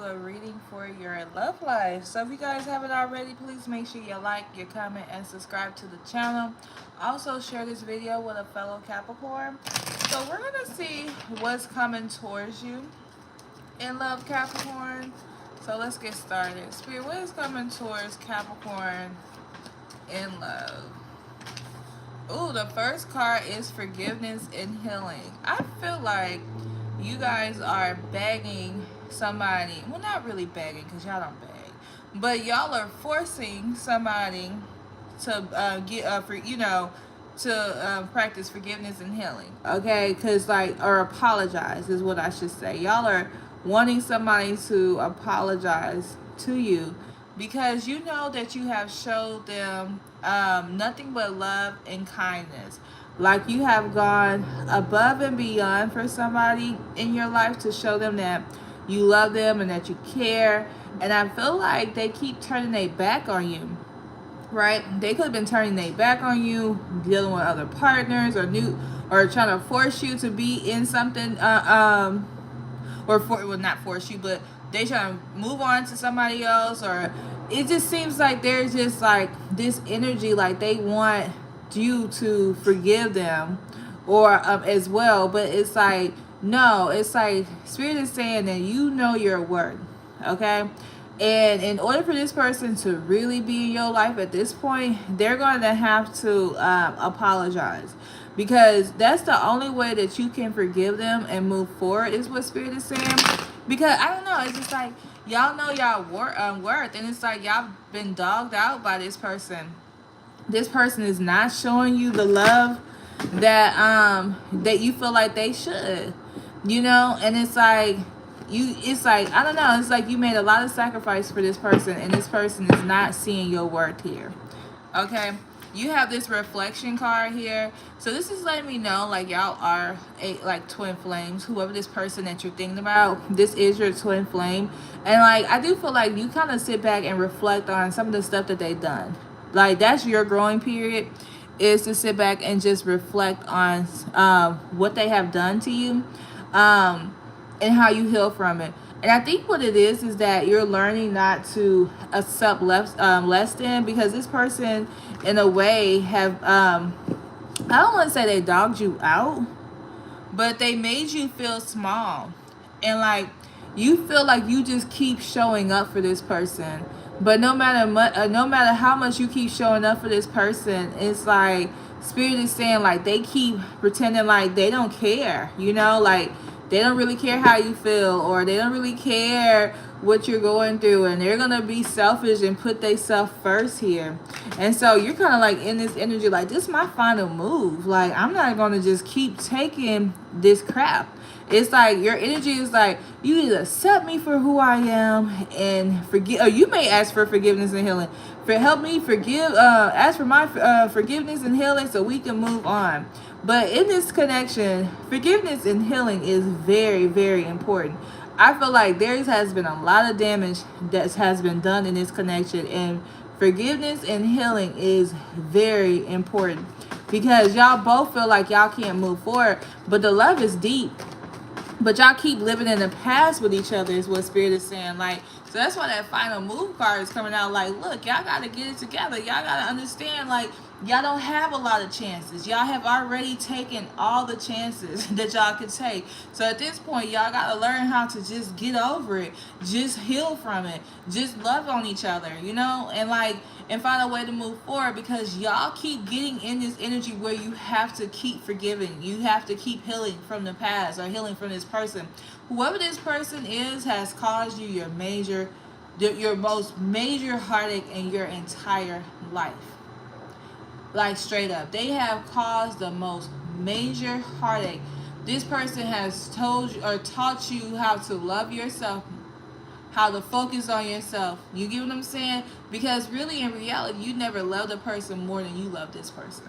a reading for your love life. So if you guys haven't already, please make sure you like, you comment, and subscribe to the channel. Also share this video with a fellow Capricorn. So we're going to see what's coming towards you in love, Capricorn. So let's get started. Spirit, what is coming towards Capricorn in love? Ooh, the first card is forgiveness and healing. I feel like you guys are begging somebody. Well, not really begging because y'all don't beg. But y'all are forcing somebody to practice forgiveness and healing. Okay? Because, like, or apologize is what I should say. Y'all are wanting somebody to apologize to you because you know that you have showed them nothing but love and kindness. Like you have gone above and beyond for somebody in your life to show them that you love them and that you care. And I feel like they keep turning their back on you, right? They could have been turning their back on you, dealing with other partners or trying to force you to be in something, well, not force you, but they trying to move on to somebody else, or it just seems like there's just like this energy like they want you to forgive them or as well, but it's like no, it's like Spirit is saying that you know your worth, okay? And in order for this person to really be in your life at this point, they're going to have to apologize, because that's the only way that you can forgive them and move forward, is what Spirit is saying. Because I don't know, it's just like y'all know y'all worth, and it's like y'all been dogged out by this person. This person is not showing you the love that you feel like they should, and it's like I don't know, it's like you made a lot of sacrifice for this person, and this person is not seeing your worth here. Okay, you have this reflection card here, so this is letting me know like y'all are like twin flames. Whoever this person that you're thinking about, this is your twin flame. And like I do feel like you kind of sit back and reflect on some of the stuff that they've done. Like that's your growing period, is to sit back and just reflect on what they have done to you, and how you heal from it. And I think what it is that you're learning not to accept less than, because this person in a way have I don't want to say they dogged you out, but they made you feel small, and like you feel like you just keep showing up for this person. But no matter how much you keep showing up for this person, it's like Spirit is saying like they keep pretending like they don't care, like they don't really care how you feel, or they don't really care what you're going through, and they're gonna be selfish and put themselves first here. And so you're kind of like in this energy like, this is my final move. Like I'm not gonna just keep taking this crap. It's like your energy is like, you either accept me for who I am and forgive, or you may ask for forgiveness and healing. Help me forgive, ask for my forgiveness and healing so we can move on. But in this connection, forgiveness and healing is very, very important. I feel like there has been a lot of damage that has been done in this connection, and forgiveness and healing is very important, because y'all both feel like y'all can't move forward, but the love is deep. But y'all keep living in the past with each other, is what Spirit is saying. Like, so that's why that final move card is coming out. Like, look, y'all got to get it together. Y'all got to understand, like, y'all don't have a lot of chances. Y'all have already taken all the chances that y'all could take. So at this point, y'all got to learn how to just get over it. Just heal from it. Just love on each other, and like, and find a way to move forward, because y'all keep getting in this energy where you have to keep forgiving. You have to keep healing from the past, or healing from this person. Whoever this person is has caused you your most major heartache in your entire life. Like straight up, they have caused the most major heartache. This person has told you or taught you how to love yourself, how to focus on yourself. You get what I'm saying? Because really, in reality, you never loved a person more than you love this person.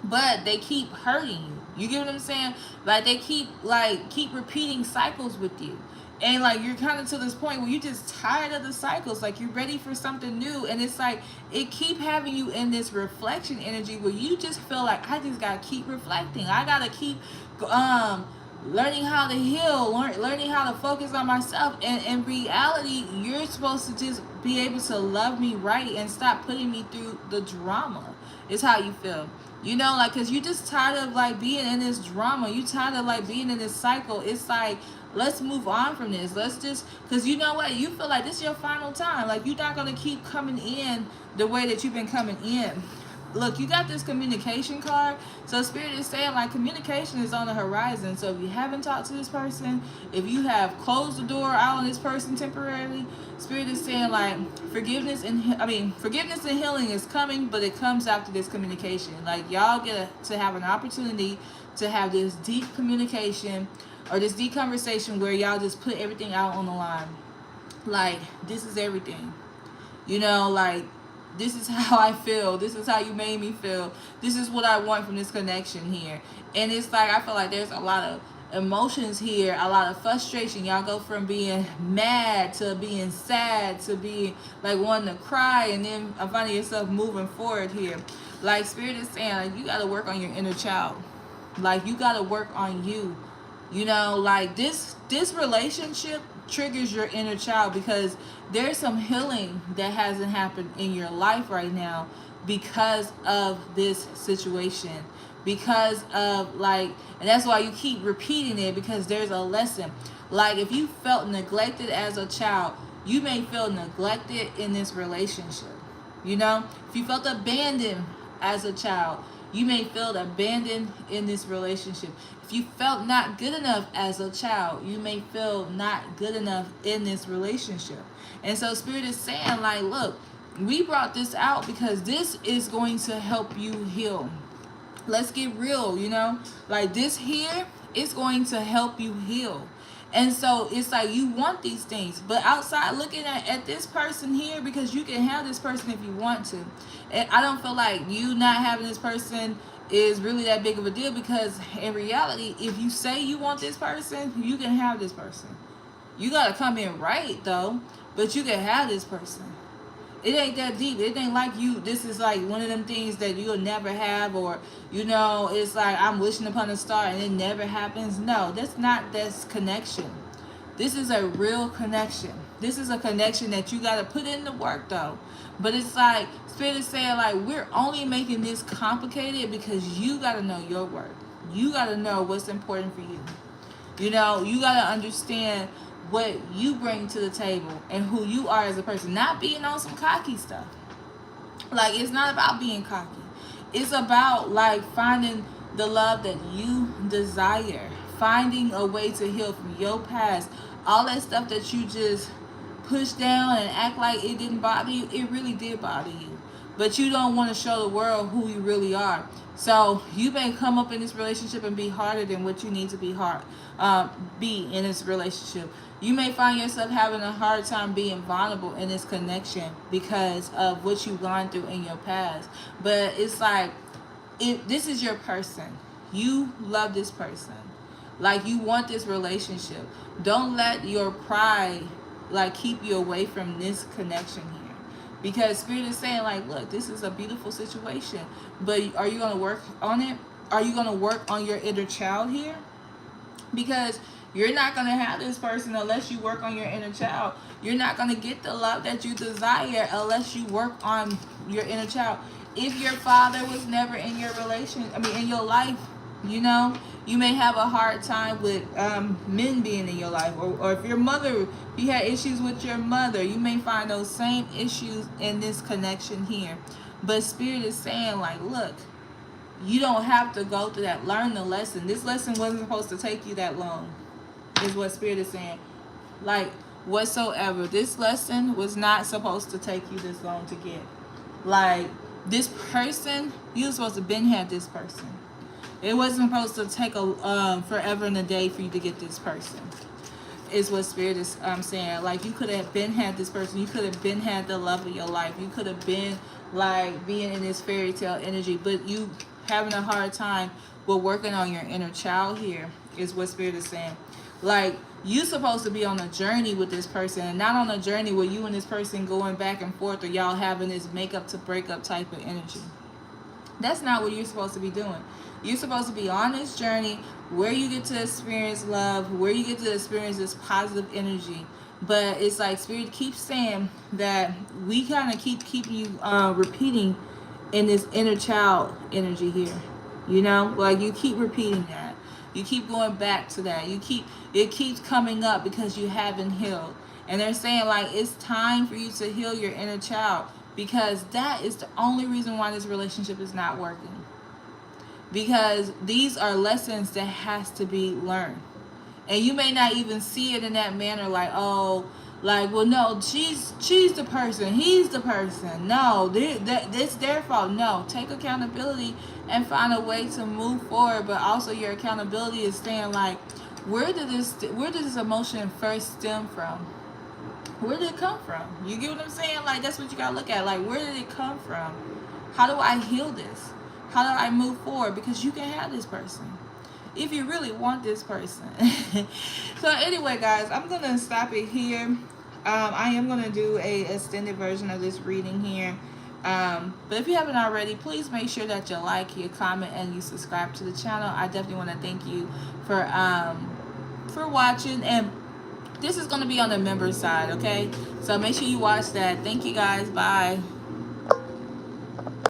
But they keep hurting you. You get what I'm saying? Like they keep repeating cycles with you. And like you're kind of to this point where you're just tired of the cycles. Like you're ready for something new. And it's like it keep having you in this reflection energy where you just feel like I just gotta keep reflecting. I gotta keep learning how to heal, learning how to focus on myself. And in reality, you're supposed to just be able to love me right and stop putting me through the drama, is how you feel. You know, like, because you just tired of like being in this drama. You tired of like being in this cycle. It's like, let's move on from this. Let's just, because you know what? You feel like this is your final time. Like, you're not going to keep coming in the way that you've been coming in. Look, you got this communication card. So Spirit is saying like communication is on the horizon. So if you haven't talked to this person, if you have closed the door out on this person temporarily, Spirit is saying like forgiveness and healing is coming, but it comes after this communication. Like, y'all get to have an opportunity to have this deep communication or this deep conversation where y'all just put everything out on the line. Like, this is everything. You know, like, this is how I feel. This is how you made me feel. This is what I want from this connection here. And it's like, I feel like there's a lot of emotions here, a lot of frustration. Y'all go from being mad to being sad to being like wanting to cry, and then finding yourself moving forward here. Like, Spirit is saying, like, you got to work on your inner child. Like, you got to work on you. You know, like, this relationship triggers your inner child, because there's some healing that hasn't happened in your life right now because of this situation, because of like, and that's why you keep repeating it, because there's a lesson. Like, if you felt neglected as a child, you may feel neglected in this relationship. You know, if you felt abandoned as a child, you may feel abandoned in this relationship. If you felt not good enough as a child, you may feel not good enough in this relationship. And so Spirit is saying like, look, we brought this out because this is going to help you heal. Let's get real, you know, like, this here is going to help you heal. And so it's like, you want these things, but outside looking at this person here, because you can have this person if you want to. And I don't feel like you not having this person is really that big of a deal, because in reality, if you say you want this person, you can have this person. You got to come in right though, but you can have this person. It ain't that deep. It ain't like you, this is like one of them things that you'll never have, or, you know, it's like I'm wishing upon a star and it never happens. No, that's not this connection. This is a real connection. This is a connection that you got to put in the work though. But it's like, Spirit is saying like, we're only making this complicated because you got to know your worth. You got to know what's important for you. You know, you got to understand what you bring to the table and who you are as a person. Not being on some cocky stuff. Like, it's not about being cocky. It's about like finding the love that you desire. Finding a way to heal from your past. All that stuff that you just push down and act like it didn't bother you, it really did bother you. But you don't want to show the world who you really are. So you may come up in this relationship and be harder than what you need to be in this relationship. You may find yourself having a hard time being vulnerable in this connection because of what you've gone through in your past. But it's like, if this is your person, you love this person, like, you want this relationship. Don't let your pride like keep you away from this connection here, because Spirit is saying like, look, this is a beautiful situation, but are you going to work on it? Are you going to work on your inner child here? Because you're not going to have this person unless you work on your inner child. You're not going to get the love that you desire unless you work on your inner child. If your father was never in your in your life, you know, you may have a hard time with men being in your life. Or if your mother, if you had issues with your mother, you may find those same issues in this connection here. But Spirit is saying like, look, you don't have to go through that. Learn the lesson. This lesson wasn't supposed to take you that long, is what Spirit is saying. Like, whatsoever. This lesson was not supposed to take you this long to get. Like, this person, you were supposed to been had this person. It wasn't supposed to take a forever and a day for you to get this person, is what Spirit is saying. Like, you could have been had this person. You could have been had the love of your life. You could have been like being in this fairy tale energy, but you having a hard time with working on your inner child here, is what Spirit is saying. Like, you supposed to be on a journey with this person, and not on a journey where you and this person going back and forth, or y'all having this make up to break up type of energy. That's not what you're supposed to be doing. You're supposed to be on this journey where you get to experience love, where you get to experience this positive energy. But it's like Spirit keeps saying that we kind of keep you repeating in this inner child energy here. You know, like you keep repeating that. You keep going back to that. It keeps coming up because you haven't healed. And they're saying like it's time for you to heal your inner child, because that is the only reason why this relationship is not working. Because these are lessons that has to be learned. And you may not even see it in that manner, like, oh, like, well, no, she's the person, he's the person. No, it's their fault. No, take accountability and find a way to move forward. But also your accountability is staying like, where did this emotion first stem from? Where did it come from? You get what I'm saying? Like, that's what you gotta look at. Like, where did it come from? How do I heal this? How do I move forward? Because you can have this person if you really want this person. So anyway, guys, I'm gonna stop it here. I am gonna do a extended version of this reading here. But if you haven't already, please make sure that you like, you comment, and you subscribe to the channel. I definitely want to thank you for watching. And this is going to be on the member side, okay? So make sure you watch that. Thank you, guys. Bye.